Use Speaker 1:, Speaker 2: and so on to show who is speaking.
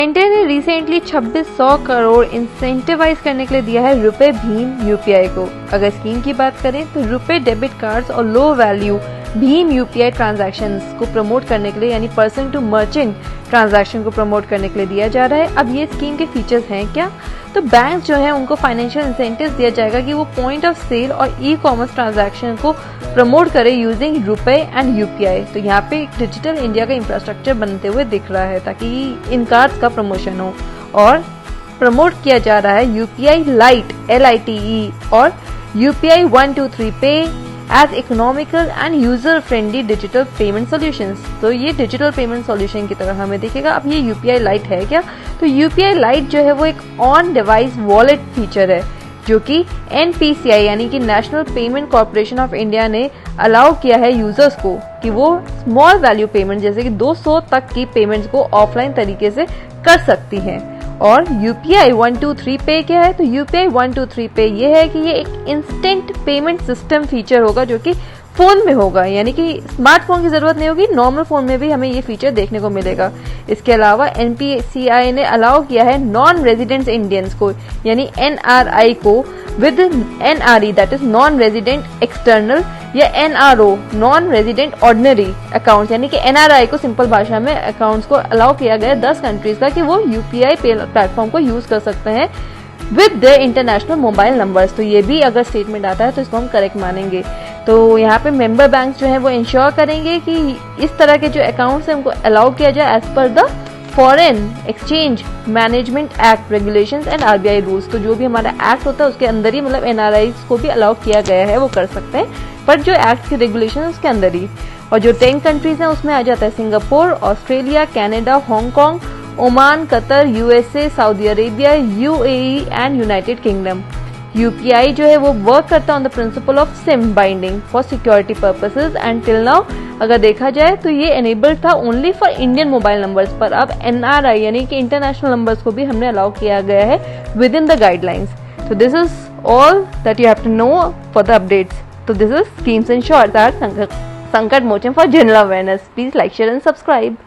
Speaker 1: India ने recently 2600 crore incentivise करने के लिए दिया है रुपए भीम यूपीआई को। अगर स्कीम की बात करें तो रुपए डेबिट कार्ड्स और low value Bhim UPI transactions को प्रमोट करने के लिए यानी पर्सन टू मर्चेंट ट्रांजैक्शन को प्रमोट करने के लिए दिया जा रहा है। अब ये स्कीम के फीचर्स हैं क्या? तो बैंक जो है उनको फाइनेंशियल इंसेंटिव्स दिया जाएगा कि वो पॉइंट ऑफ सेल और ई कॉमर्स ट्रांजैक्शन को प्रमोट करे यूजिंग रुपए एंड यूपीआई। तो यहाँ पे डिजिटल इंडिया का इंफ्रास्ट्रक्चर बनते हुए दिख रहा है ताकि इन कार्ड्स का प्रमोशन हो। और प्रमोट किया जा रहा है यूपीआई लाइट LITE और UPI 123 pay as economical and user friendly digital payment solutions. तो ये डिजिटल पेमेंट सॉल्यूशन की तरह हमें दिखेगा। अब ये यूपीआई लाइट है क्या? तो यूपीआई लाइट जो है वो एक ऑन डिवाइस वॉलेट फीचर है जो कि NPCI यानी कि national payment corporation of India ने अलाउ किया है यूजर्स को कि वो स्मॉल वैल्यू पेमेंट जैसे कि 200 तक की पेमेंट्स को ऑफलाइन तरीके से कर सकती हैं। और यूपीआई 123 पे क्या है? तो यूपीआई 123 पे ये है कि ये एक इंस्टेंट पेमेंट सिस्टम फीचर होगा जो कि फोन में होगा, यानी कि स्मार्टफोन की जरूरत नहीं होगी, नॉर्मल फोन में भी हमें ये फीचर देखने को मिलेगा। इसके अलावा NPCI ने अलाउ किया है नॉन रेजिडेंट इंडियंस को यानी NRI को with NRE that is non resident external या NRO non resident ordinary accounts यानी कि NRI को सिंपल भाषा में अकाउंट्स को अलाउ किया गया है 10 कंट्रीज का कि वो यूपीआई प्लेटफॉर्म को यूज कर सकते हैं with the international mobile numbers. तो ये भी अगर स्टेटमेंट आता है तो इसको हम करेक्ट मानेंगे। तो यहाँ पे मेंबर बैंक जो है वो इंश्योर करेंगे कि इस तरह के जो अकाउंट्स हैं उनको अलाउ किया जाए as per the foreign exchange management act regulations and RBI rules. तो जो भी हमारा एक्ट होता है उसके अंदर ही मतलब NRIs को भी अलाउ किया गया है, वो कर सकते हैं, पर जो एक्ट की रेगुलेशन उसके अंदर ही। और जो 10 कंट्रीज हैं उसमें आ जाता है Singapore, Australia, Canada, Hong Kong, Oman, Qatar, USA, Saudi Arabia, UAE and United kingdom. UPI जो है वो वर्क करता है on the principle of SIM binding for security purposes and till now अगर देखा जाए तो ये एनेबल्ड था only for Indian mobile numbers, पर अब NRI यानी कि इंटरनेशनल नंबर्स को भी हमने अलाउ किया गया है with in the guidelines. So this is all that you have to know for the updates. So this is Schemes in Short, our Sankat Motion for general awareness. Please like, share and subscribe.